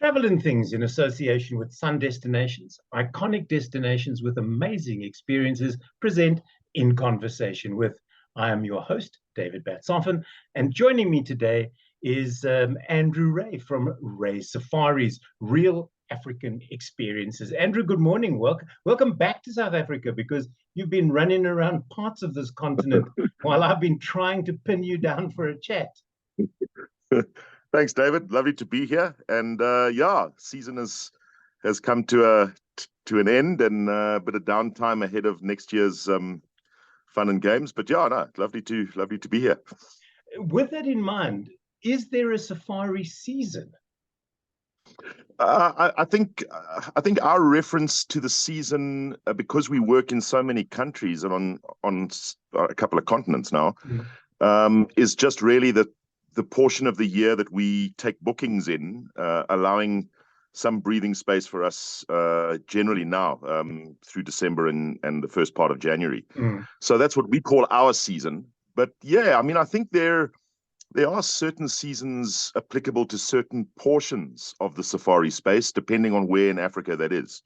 Travel and Things in association with Sun Destinations, iconic destinations with amazing experiences, present In Conversation With. I am your host, David Batsoffen, and joining me today is Andrew Rae from Rae Safaris, Real African Experiences. Andrew, good morning. Welcome back to South Africa, because you've been running around parts of this continent while I've been trying to pin you down for a chat. Thanks, David. Lovely to be here. And yeah, season has come to an end, and a bit of downtime ahead of next year's fun and games. But yeah, no, lovely to be here. With that in mind, is there a safari season? I think our reference to the season, because we work in so many countries and on a couple of continents now, is just really the portion of the year that we take bookings in, allowing some breathing space for us generally now through December and the first part of January. So that's what we call our season. But yeah, I mean, I think there are certain seasons applicable to certain portions of the safari space, depending on where in Africa that is.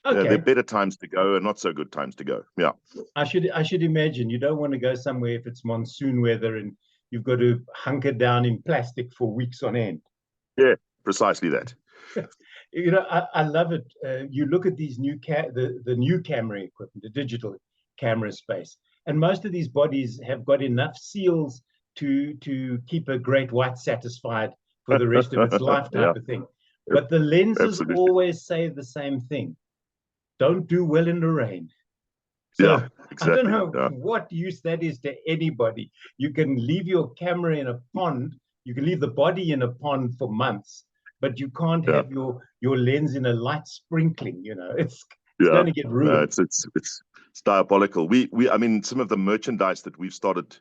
Okay. There are better times to go and not so good times to go. Yeah. I should imagine you don't want to go somewhere if it's monsoon weather and you've got to hunker down in plastic for weeks on end. Yeah, precisely that. You know, I love it. You look at these new the new camera equipment, the digital camera space, and most of these bodies have got enough seals to keep a great white satisfied for the rest of its life type of thing. But the lenses always say the same thing: don't do well in the rain. So yeah, exactly. I don't know what use that is to anybody. You can leave your camera in a pond, you can leave the body in a pond for months, but you can't have your lens in a light sprinkling. You know, it's going to get ruined. It's diabolical. I mean, some of the merchandise that we've started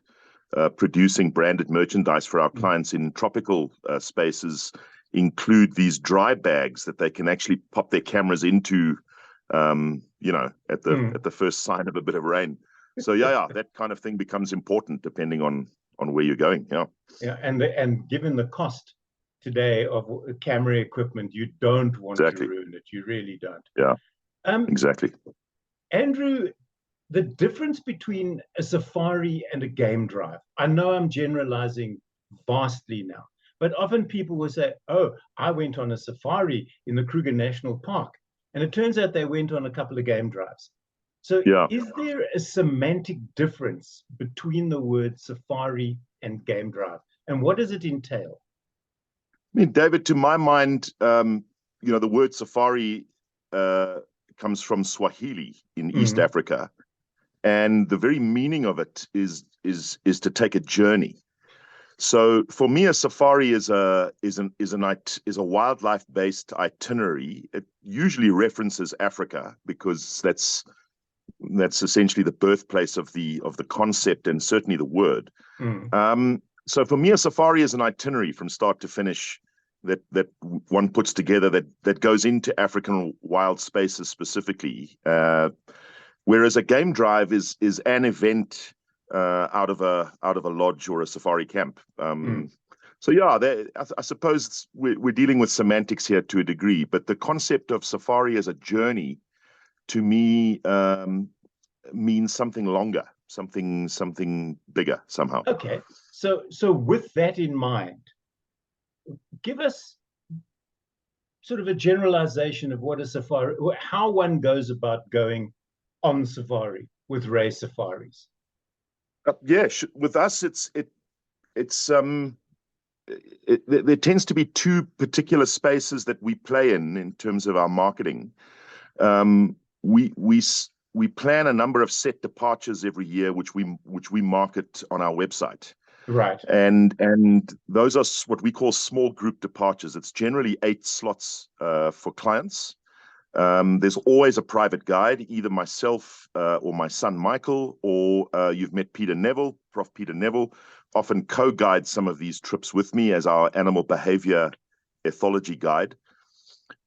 producing, branded merchandise for our clients in tropical spaces, include these dry bags that they can actually pop their cameras into, you know, at the first sign of a bit of rain. So yeah, that kind of thing becomes important depending on where you're going. Yeah, and given the cost today of camera equipment, you don't want to ruin it. You really don't. Yeah. Exactly. Andrew, the difference between a safari and a game drive. I know I'm generalizing vastly now, but often people will say, "Oh, I went on a safari in the Kruger National Park." And it turns out they went on a couple of game drives. So is there a semantic difference between the word safari and game drive? And what does it entail? I mean, David, to my mind, you know, the word safari comes from Swahili in East Africa. And the very meaning of it is to take a journey. So for me, a safari is a wildlife-based itinerary. It usually references Africa because that's essentially the birthplace of the concept and certainly the word. So for me, a safari is an itinerary from start to finish that one puts together that goes into African wild spaces specifically. Whereas a game drive is an event out of a lodge or a safari camp. So yeah, I suppose we're dealing with semantics here to a degree, but the concept of safari as a journey to me means something longer, something bigger somehow. Okay, so with that in mind, give us sort of a generalization of what a safari, how one goes about going on safari with Rae Safaris. With us, there tends to be two particular spaces that we play in terms of our marketing. We plan a number of set departures every year, which we market on our website. Right. And those are what we call small group departures. It's generally 8 slots for clients. There's always a private guide, either myself or my son Michael, or you've met Peter Neville, Prof. Peter Neville, often co-guides some of these trips with me as our animal behavior ethology guide.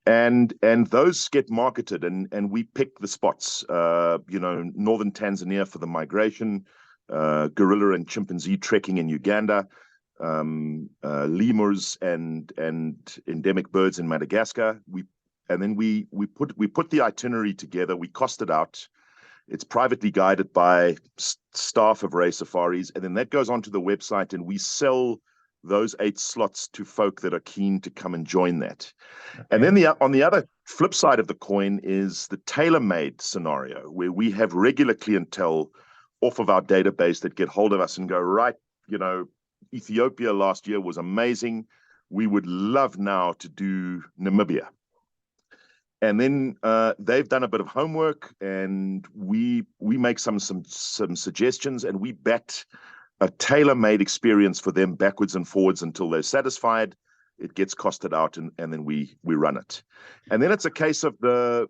And those get marketed, and we pick the spots, you know, northern Tanzania for the migration, gorilla and chimpanzee trekking in Uganda, lemurs and endemic birds in Madagascar. We put the itinerary together. We cost it out. It's privately guided by staff of Rae Safaris, and then that goes onto the website, and we sell those 8 slots to folk that are keen to come and join that. Okay. And then on the other flip side of the coin is the tailor-made scenario, where we have regular clientele off of our database that get hold of us and go, right, Ethiopia last year was amazing. We would love now to do Namibia. And then they've done a bit of homework, and we make some suggestions, and we bat a tailor-made experience for them backwards and forwards until they're satisfied. It gets costed out, and then we run it. And then it's a case of the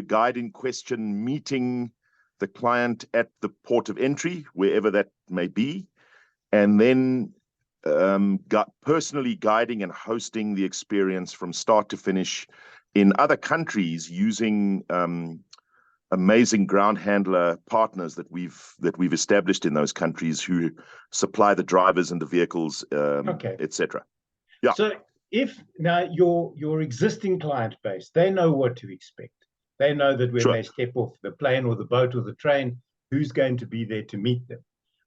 guide in question meeting the client at the port of entry, wherever that may be, and then personally guiding and hosting the experience from start to finish in other countries using amazing ground handler partners that we've established in those countries who supply the drivers and the vehicles, etc. Yeah. So if now your existing client base, they know what to expect. They know that when they step off the plane or the boat or the train, who's going to be there to meet them.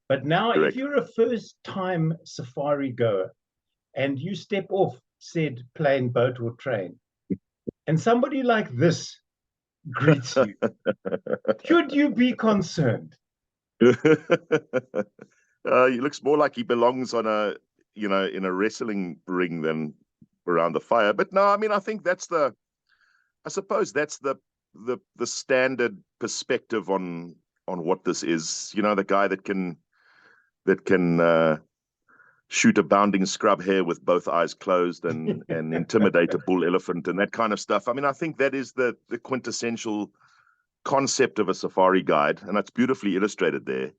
But now, if you're a first-time safari goer and you step off said plane, boat, or train, and somebody like this greets you, should you be concerned? He looks more like he belongs on in a wrestling ring than around the fire. But no, I mean, I think I suppose that's the standard perspective on what this is. The guy that can shoot a bounding scrub hare with both eyes closed and intimidate a bull elephant and that kind of stuff. I mean, I think that is the quintessential concept of a safari guide, and that's beautifully illustrated there.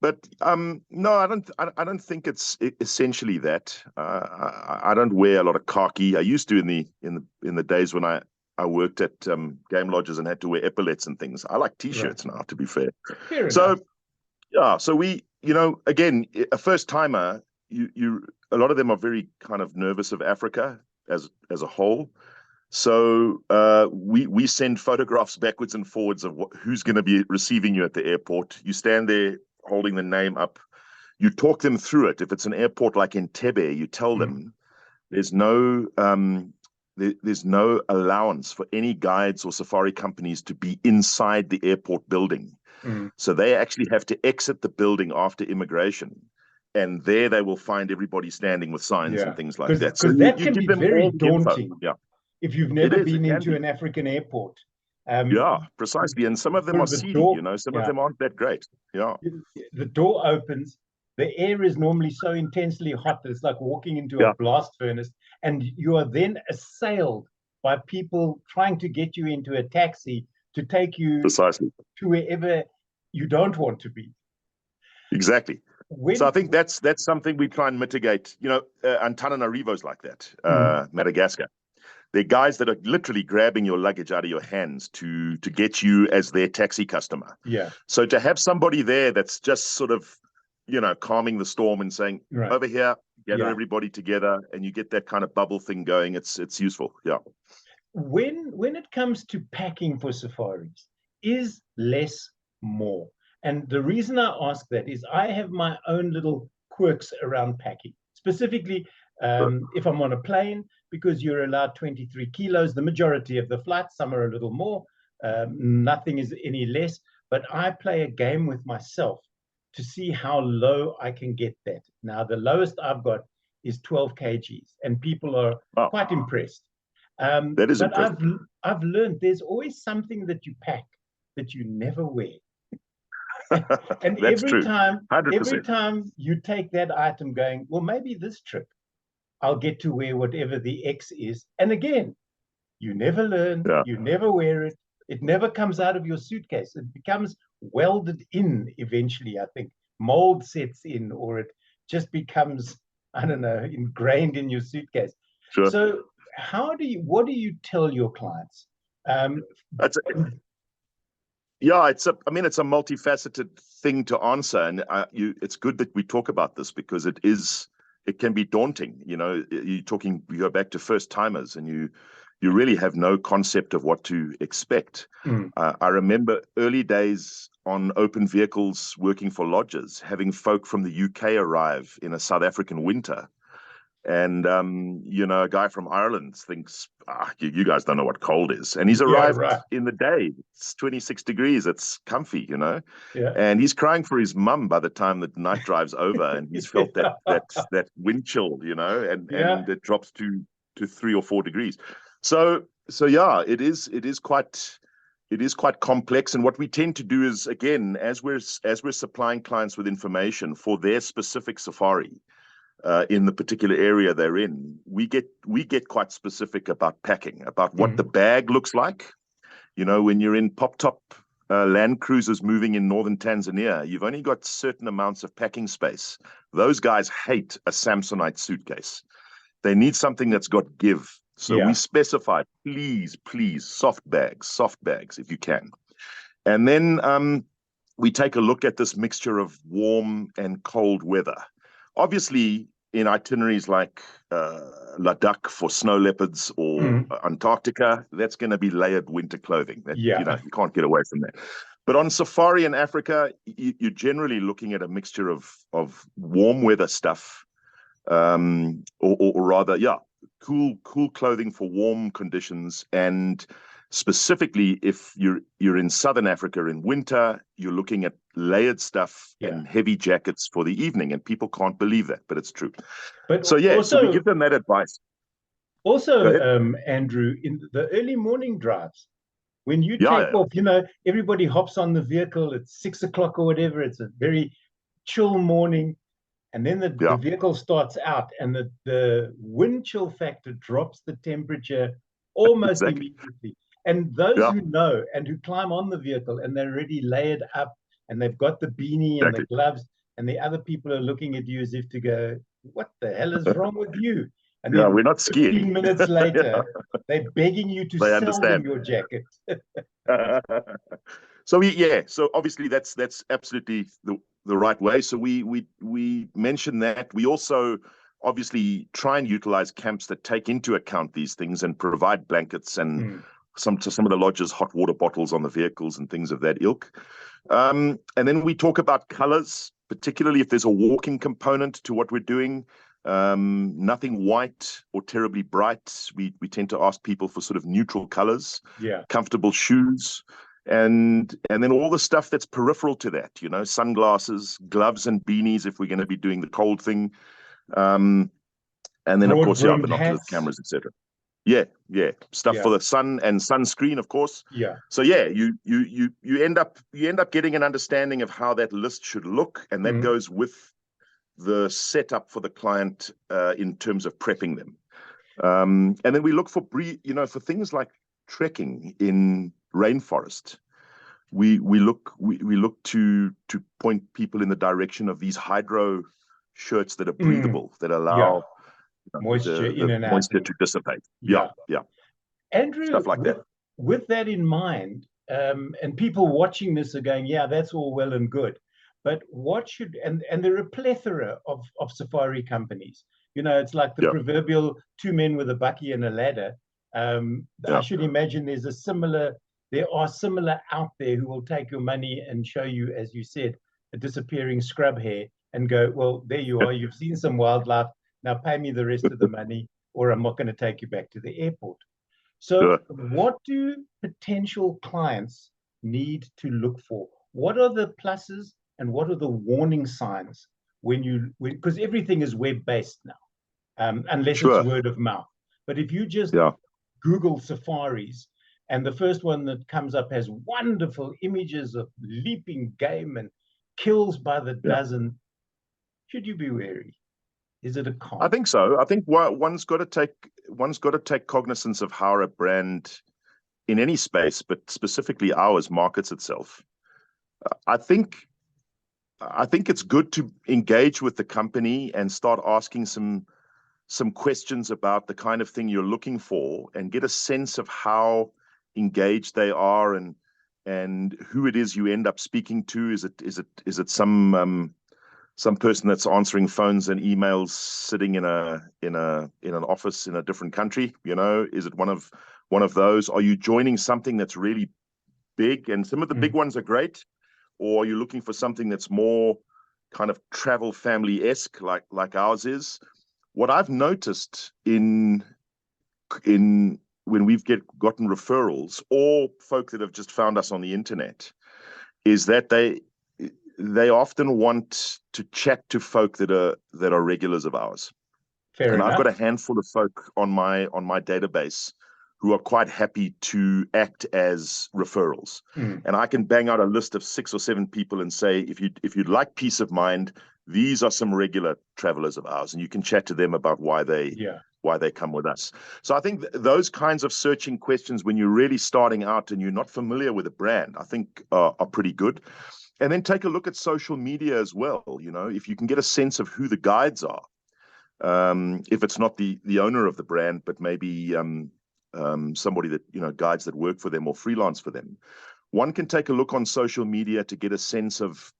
But no, I don't think it's essentially that. I don't wear a lot of khaki. I used to in the days when I worked at game lodges and had to wear epaulets and things. I like t-shirts now, to be fair. So we, again, a first timer, a lot of them are very kind of nervous of Africa as a whole. So we send photographs backwards and forwards of who's going to be receiving you at the airport. You stand there holding the name up. You talk them through it. If it's an airport like Entebbe, you tell them there's no allowance for any guides or safari companies to be inside the airport building. So they actually have to exit the building after immigration, and there they will find everybody standing with signs and things like that. So that can be very daunting. Yeah. If you've never been into an African airport. Precisely. And some of them are seedy, some of them aren't that great. Yeah. The door opens. The air is normally so intensely hot that it's like walking into a blast furnace, and you are then assailed by people trying to get you into a taxi to take you to wherever you don't want to be. Exactly. So I think that's something we try and mitigate. Antananarivo's like that, Madagascar. They're guys that are literally grabbing your luggage out of your hands to get you as their taxi customer. Yeah. So to have somebody there that's just sort of, calming the storm and saying, over here, gather everybody together, and you get that kind of bubble thing going, it's useful. Yeah. When it comes to packing for safaris, is less more? And the reason I ask that is I have my own little quirks around packing. Specifically, if I'm on a plane, because you're allowed 23 kilos, the majority of the flights, some are a little more, nothing is any less. But I play a game with myself to see how low I can get that. Now, the lowest I've got is 12 kgs, and people are quite impressed. That is impressive. I've learned there's always something that you pack that you never wear. And every time you take that item going, well, maybe this trip I'll get to wear whatever the X is. And again, you never learn, you never wear it. It never comes out of your suitcase. It becomes welded in eventually, I think. Mold sets in, or it just becomes, I don't know, ingrained in your suitcase. Sure. So what do you tell your clients? It's a multifaceted thing to answer, and it's good that we talk about this because it is daunting. You go back to first timers, and you really have no concept of what to expect. I remember early days on open vehicles working for lodges, having folk from the UK arrive in a South African winter. And, a guy from Ireland thinks, you guys don't know what cold is. And he's arrived in the day. It's 26 degrees. It's comfy, Yeah. And he's crying for his mum by the time the night drive's over. And he's felt that wind chill, and it drops to 3 or 4 degrees. So yeah, it is quite complex. And what we tend to do is, again, as we're supplying clients with information for their specific safari, in the particular area they're in, we get quite specific about packing, about what the bag looks like. When you're in pop-top Land Cruisers moving in northern Tanzania, you've only got certain amounts of packing space. Those guys hate a Samsonite suitcase. They need something that's got give. So we specify, please, soft bags if you can. And then we take a look at this mixture of warm and cold weather. Obviously, in itineraries like Ladakh for snow leopards or Antarctica, that's going to be layered winter clothing. You can't get away from that. But on safari in Africa, you're generally looking at a mixture of warm weather stuff, or rather, cool clothing for warm conditions. And specifically, if you're in southern Africa in winter, you're looking at layered stuff and heavy jackets for the evening, and people can't believe that, but it's true. So we give them that advice. Also, Andrew, in the early morning drives, when you take off, everybody hops on the vehicle at 6 o'clock or whatever. It's a very chill morning, and then the vehicle starts out, and the wind chill factor drops the temperature almost immediately. And those who know and who climb on the vehicle and they're already layered up and they've got the beanie and the gloves, and the other people are looking at you as if to go, what the hell is wrong with you? And then we're not skiing. 15 minutes later, they're begging you to sell them your jacket. So obviously that's absolutely the right way. So we mention that. We also obviously try and utilize camps that take into account these things and provide blankets and some of the lodges, hot water bottles on the vehicles and things of that ilk. And then we talk about colors, particularly if there's a walking component to what we're doing. Nothing white or terribly bright. We tend to ask people for sort of neutral colors, comfortable shoes, and then all the stuff that's peripheral to that, sunglasses, gloves and beanies if we're going to be doing the cold thing. And then, of course, binoculars, cameras, etc. Stuff for the sun and sunscreen, of course. So you end up getting an understanding of how that list should look, and that goes with the setup for the client in terms of prepping them. And then we look for for things like trekking in rainforest. We look to point people in the direction of these hydro shirts that are breathable, that allow moisture in and out, moisture to dissipate. Andrew, stuff like that. With that in mind, and people watching this are going, that's all well and good, but what should, and there are a plethora of safari companies. It's like the proverbial two men with a bucky and a ladder. I should imagine there are similar out there who will take your money and show you, as you said, a disappearing scrub hare and go, well, there you are, you've seen some wildlife, now pay me the rest of the money, or I'm not going to take you back to the airport. So what do potential clients need to look for? What are the pluses and what are the warning signs because everything is web-based now, unless it's word of mouth. But if you just Google safaris, and the first one that comes up has wonderful images of leaping game and kills by the dozen, should you be wary? Is it a con? I think so. I think one's got to take cognizance of how a brand in any space, but specifically ours, markets itself. I think it's good to engage with the company and start asking some questions about the kind of thing you're looking for and get a sense of how engaged they are and who it is you end up speaking to. Is it some some person that's answering phones and emails sitting in an office in a different country? Is it one of those? Are you joining something that's really big? And some of the big ones are great. Or are you looking for something that's more kind of travel family-esque like ours is? What I've noticed in when we've gotten referrals or folk that have just found us on the internet is that they often want to chat to folk that are regulars of ours. Fair enough. I've got a handful of folk on my database who are quite happy to act as referrals. And I can bang out a list of 6 or 7 people and say, if you'd like peace of mind, these are some regular travelers of ours, and you can chat to them about why they come with us. So I think those kinds of searching questions when you're really starting out and you're not familiar with a brand, I think are pretty good. And then take a look at social media as well. If you can get a sense of who the guides are, if it's not the owner of the brand, but maybe somebody that guides that work for them or freelance for them, one can take a look on social media to get a sense of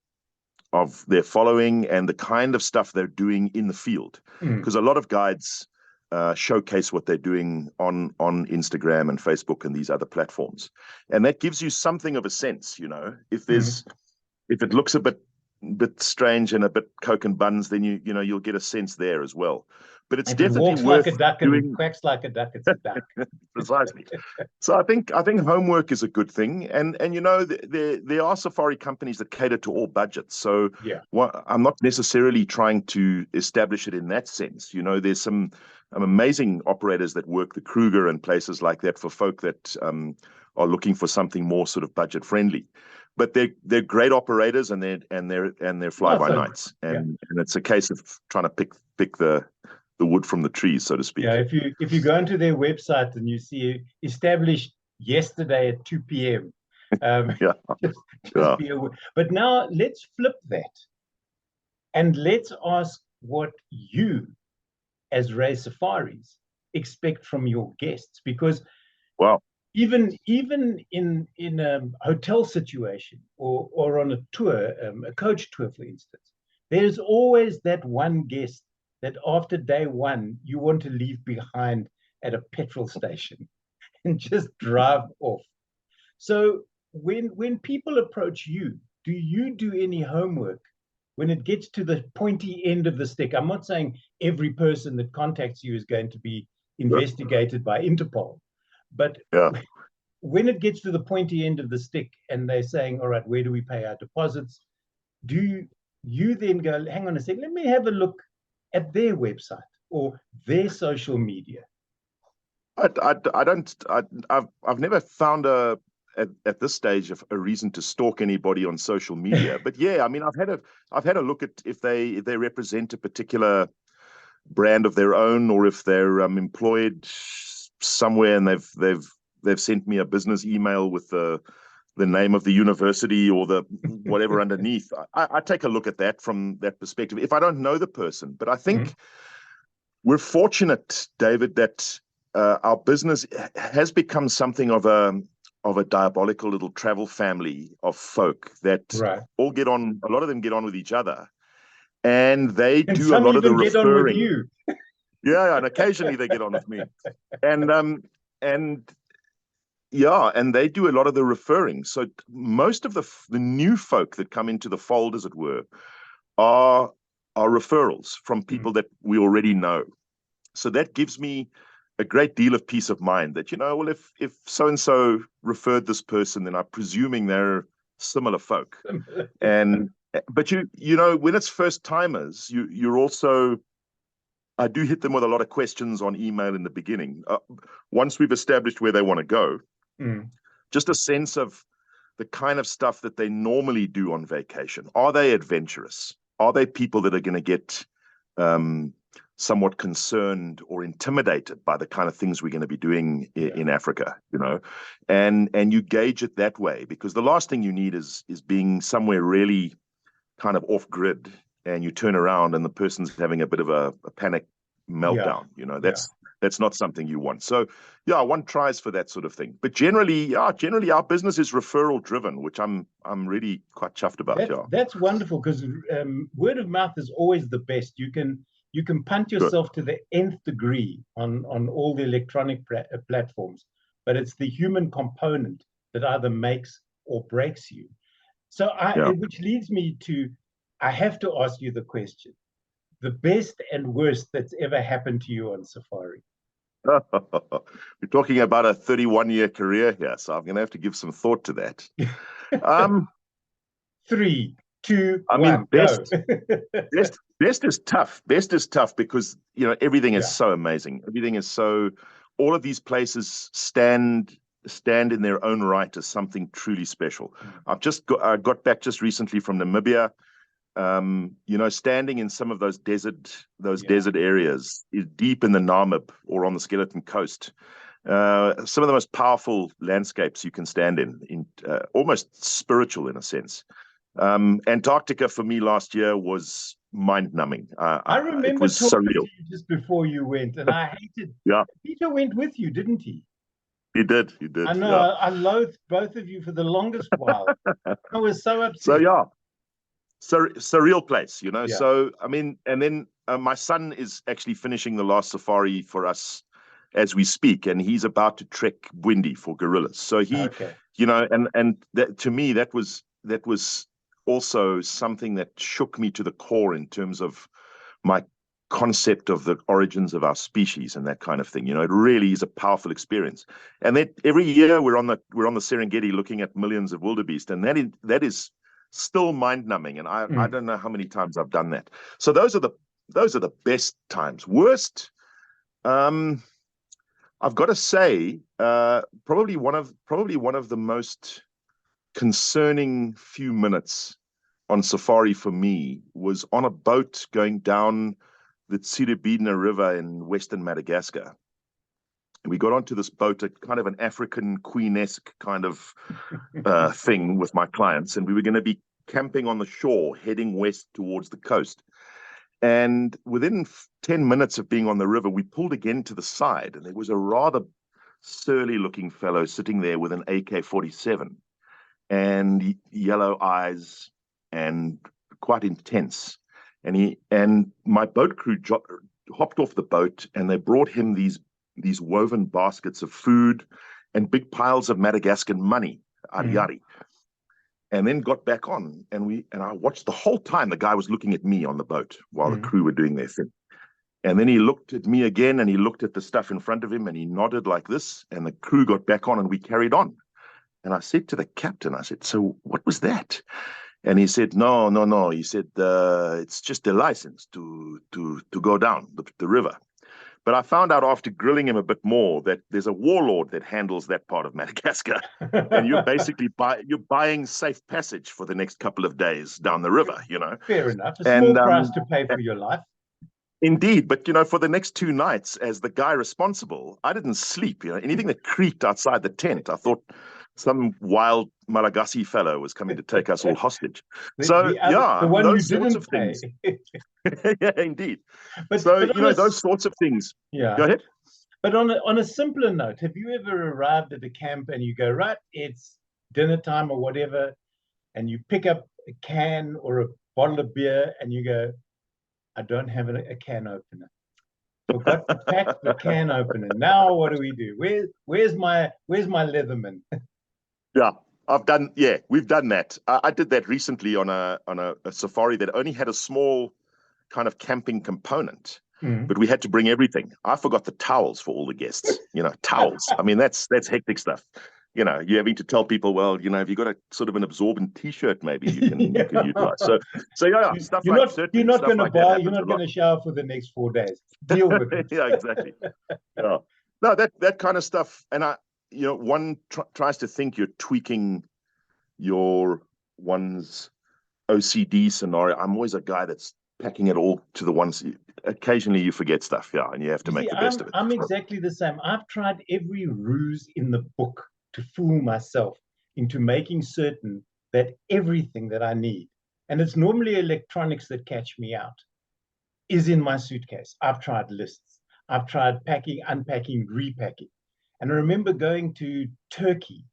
their following and the kind of stuff they're doing in the field, because a lot of guides showcase what they're doing on Instagram and Facebook and these other platforms, and that gives you something of a sense. If it looks a bit strange and a bit coke and buns, then you'll get a sense there as well. But it's definitely walks worth like a duck doing. and quacks like a duck. It's a duck. Precisely. So I think homework is a good thing, and there are safari companies that cater to all budgets. So I'm not necessarily trying to establish it in that sense. There's some amazing operators that work the Kruger and places like that for folk that are looking for something more sort of budget friendly. But they're great operators, and they're fly by nights, and it's a case of trying to pick the wood from the trees, so to speak. Yeah, if you go into their website and you see established yesterday at 2 p.m. Just be aware. But now let's flip that, and let's ask what you, as Rae Safaris, expect from your guests, because even in a hotel situation or on a tour, a coach tour, for instance, there's always that one guest that after day one you want to leave behind at a petrol station and just drive off. So when people approach you, do you do any homework when it gets to the pointy end of the stick? I'm not saying every person that contacts you is going to be investigated by Interpol, but when it gets to the pointy end of the stick and they're saying, all right, where do we pay our deposits? Do you then go, hang on a second, let me have a look at their website or their social media? I've never found at this stage a reason to stalk anybody on social media. But yeah, I mean, I've had a look at if they represent a particular brand of their own, or if they're employed somewhere and they've sent me a business email with the name of the university or the whatever underneath. I take a look at that from that perspective if I don't know the person. But I think we're fortunate, David, that our business has become something of a diabolical little travel family of folk that all get on. A lot of them get on with each other, and they do a lot of the referring. Get on with you. And occasionally they get on with me, and they do a lot of the referring. So most of the new folk that come into the fold, as it were, are referrals from people that we already know. So that gives me a great deal of peace of mind that, well, if so-and-so referred this person, then I'm presuming they're similar folk. But when it's first timers, you're also, I do hit them with a lot of questions on email in the beginning. Once we've established where they want to go, just a sense of the kind of stuff that they normally do on vacation. Are they adventurous? Are they people that are going to get somewhat concerned or intimidated by the kind of things we're going to be doing in Africa? And you gauge it that way, because the last thing you need is being somewhere really kind of off grid, and you turn around and the person's having a bit of a panic meltdown. That's not something you want. So yeah, one tries for that sort of thing. But generally our business is referral driven, which I'm really quite chuffed about. That's wonderful, because word of mouth is always the best. You can punt yourself to the nth degree on all the electronic platforms, but it's the human component that either makes or breaks you. So which leads me to, I have to ask you the question: the best and worst that's ever happened to you on safari? We're talking about a 31-year career here, so I'm going to have to give some thought to that. 3, 2, I 1, mean, go. best is tough. Best is tough because, everything is so amazing. Everything is so, all of these places stand in their own right as something truly special. I've just got back just recently from Namibia. Standing in some of those desert areas, deep in the Namib or on the Skeleton Coast, some of the most powerful landscapes you can stand in almost spiritual in a sense. Antarctica for me last year was mind-numbing. I remember it was talking surreal. to you just before you went, and I hated. Yeah, Peter went with you, didn't he? He did. I know. Yeah. I loathed both of you for the longest while. I was so upset. So yeah, surreal place, Yeah. So I mean, and then my son is actually finishing the last safari for us as we speak, and he's about to trek Bwindi for gorillas. So he, and that, to me, that was also something that shook me to the core in terms of my concept of the origins of our species and that kind of thing. It really is a powerful experience. And that every year we're on the Serengeti looking at millions of wildebeest, and that is still mind-numbing. And I don't know how many times I've done that. So those are the best times. Worst, I've got to say, probably one of the most concerning few minutes on safari for me was on a boat going down the Tsiribidna River in western Madagascar. We got onto this boat, a kind of an African Queen-esque kind of thing with my clients, and we were going to be camping on the shore, heading west towards the coast. And within 10 minutes of being on the river, we pulled again to the side, and there was a rather surly-looking fellow sitting there with an AK-47 and yellow eyes and quite intense. And my boat crew hopped off the boat, and they brought him these woven baskets of food and big piles of Madagascan money, ariari. And then got back on, and I watched the whole time. The guy was looking at me on the boat while the crew were doing their thing. And then he looked at me again, and he looked at the stuff in front of him, and he nodded like this, and the crew got back on, and we carried on. And I said to the captain, I said, "So what was that?" And he said, No. He said, it's just a license to go down the river. But I found out after grilling him a bit more that there's a warlord that handles that part of Madagascar. And you're basically buying safe passage for the next couple of days down the river, Fair enough. A small price to pay for your life. Indeed. But, for the next 2 nights, as the guy responsible, I didn't sleep. Anything that creaked outside the tent, I thought some wild Malagasy fellow was coming to take us all hostage. The one those you sorts didn't of things. pay. Yeah, indeed. But those sorts of things. Yeah. Go ahead. But on a simpler note, have you ever arrived at a camp and you go, right, it's dinner time or whatever, and you pick up a can or a bottle of beer and you go, I don't have a can opener. Forgot to pack the can opener. Now what do we do? Where's my Leatherman? Yeah, we've done that. I did that recently on a safari that only had a small kind of camping component, but we had to bring everything. I forgot the towels for all the guests. Towels. I mean, that's hectic stuff. You're having to tell people, well, if you've got a sort of an absorbent T-shirt, maybe you can utilize. So stuff like that. You're not going to buy. You're not going to shower for the next 4 days. Deal with it. Yeah, exactly. Yeah. No, that kind of stuff, and one tries to think you're tweaking one's OCD scenario. I'm always a guy that's packing it all to the ones. Occasionally you forget stuff, and you have to make the best of it. I'm exactly the same. I've tried every ruse in the book to fool myself into making certain that everything that I need, and it's normally electronics that catch me out, is in my suitcase. I've tried lists. I've tried packing, unpacking, repacking. And I remember going to Turkey,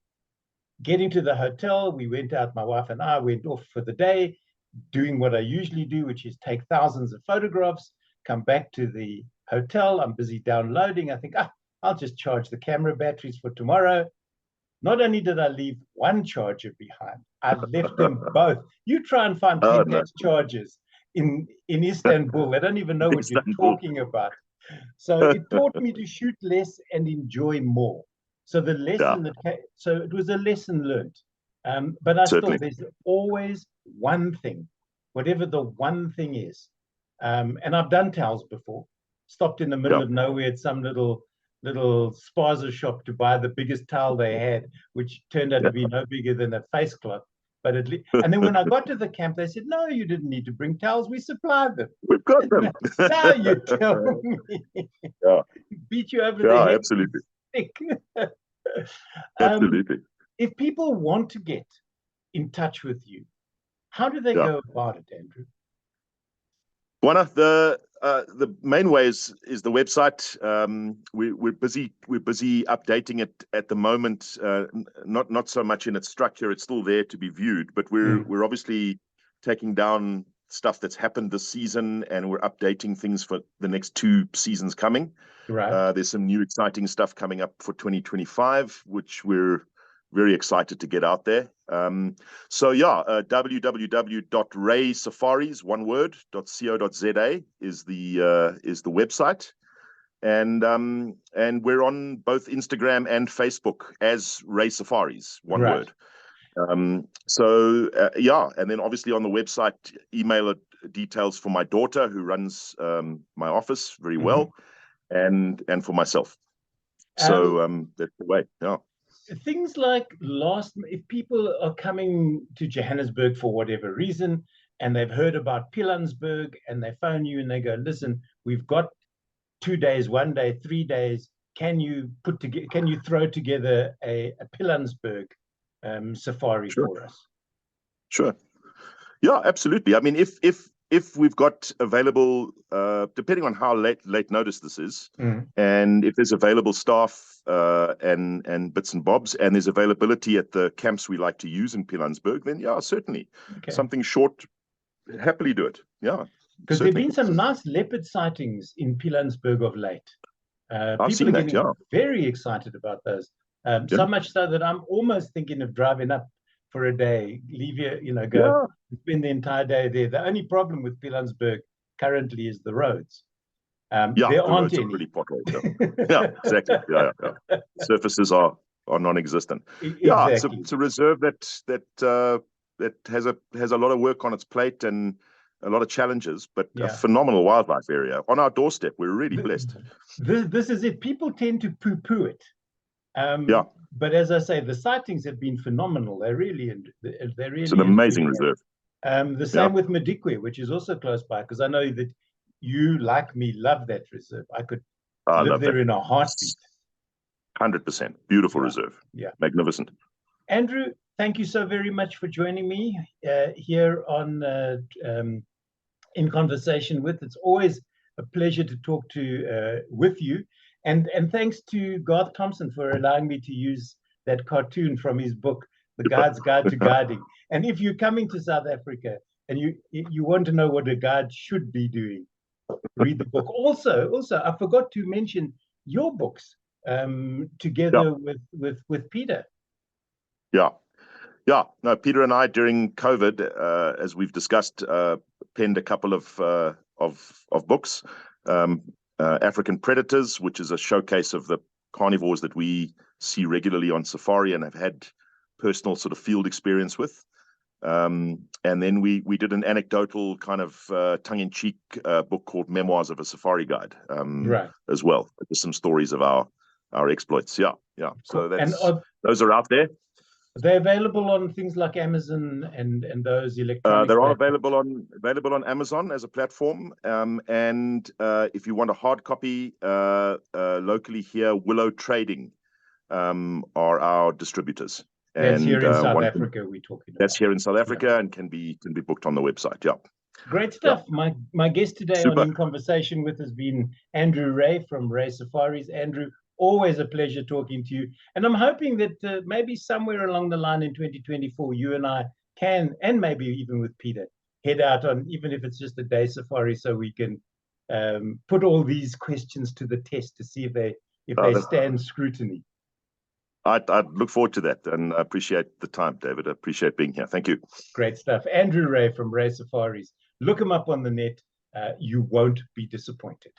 getting to the hotel. We went out, my wife and I went off for the day, doing what I usually do, which is take thousands of photographs, come back to the hotel. I'm busy downloading. I think, I'll just charge the camera batteries for tomorrow. Not only did I leave one charger behind, I've left them both. You try and find pentax chargers in Istanbul. They don't even know what you're talking about. So it taught me to shoot less and enjoy more. So the lesson so it was a lesson learned. But still, there's always one thing, whatever the one thing is. And I've done towels before, stopped in the middle of nowhere at some little spaza shop to buy the biggest towel they had, which turned out to be no bigger than a face cloth. But at least, and then when I got to the camp, they said, "No, you didn't need to bring towels. We supplied them. We've got them." Now you tell me. Beat you over the head. Absolutely. Absolutely. If people want to get in touch with you, how do they go about it, Andrew? One of the main ways is the website. We're busy updating it at the moment. Not so much in its structure; it's still there to be viewed. But we're obviously taking down stuff that's happened this season, and we're updating things for the next 2 seasons coming. Right. There's some new exciting stuff coming up for 2025, which we're very excited to get out there. www.raesafaris, one word, .co.za is the website, and we're on both Instagram and Facebook as Rae Safaris, one word. And then obviously on the website, email details for my daughter who runs my office very well, and for myself. So that's the way. Things like if people are coming to Johannesburg for whatever reason, and they've heard about Pilanesberg, and they phone you and they go, "Listen, we've got 2 days, 1 day, 3 days. Can you throw together a Pilanesberg safari for us?" Sure. Yeah, absolutely. I mean, if we've got available, depending on how late notice this is, and if there's available staff and bits and bobs, and there's availability at the camps we like to use in Pilanesberg, then certainly something short, happily do it. Because there've been some nice leopard sightings in Pilanesberg of late. People are getting very excited about those. So much so that I'm almost thinking of driving up for a day, leave here, go spend the entire day there. The only problem with Pilanesberg currently is the roads. There aren't any. Pretty potholed. Exactly. Surfaces are non-existent. Exactly. It's a reserve that has a lot of work on its plate and a lot of challenges, but a phenomenal wildlife area on our doorstep. We're really blessed. This is it. People tend to poo-poo it. But as I say, the sightings have been phenomenal. It's an amazing reserve. The same with Madikwe, which is also close by, because I know that you, like me, love that reserve. I could live there in a heartbeat. 100%. Beautiful reserve. Yeah. Magnificent. Andrew, thank you so very much for joining me here on In Conversation With. It's always a pleasure to talk with you. And thanks to Garth Thompson for allowing me to use that cartoon from his book, The Guide's Guide to Guiding. And if you're coming to South Africa and you want to know what a guide should be doing, read the book. Also, I forgot to mention your books together with Peter. No, Peter and I during COVID, as we've discussed, penned a couple of books. African Predators, which is a showcase of the carnivores that we see regularly on safari and have had personal sort of field experience with. And then we did an anecdotal kind of tongue-in-cheek book called Memoirs of a Safari Guide as well. Just some stories of our exploits. So those are out there. Are they available on things like Amazon and those electronic? They're all available on Amazon as a platform. And if you want a hard copy, locally here, Willow Trading are our distributors. That's here in South Africa we're talking about. That's here in South Africa and can be booked on the website. Great stuff. Yeah. My guest today on Super. In Conversation with has been Andrew Rae from Rae Safaris. Andrew, always a pleasure talking to you. And I'm hoping that maybe somewhere along the line in 2024, you and I can, and maybe even with Peter, head out on, even if it's just a day safari, so we can put all these questions to the test to see if they stand scrutiny. I'd look forward to that, and I appreciate the time, David. I appreciate being here. Thank you. Great stuff. Andrew Rae from Rae Safaris. Look him up on the net. You won't be disappointed.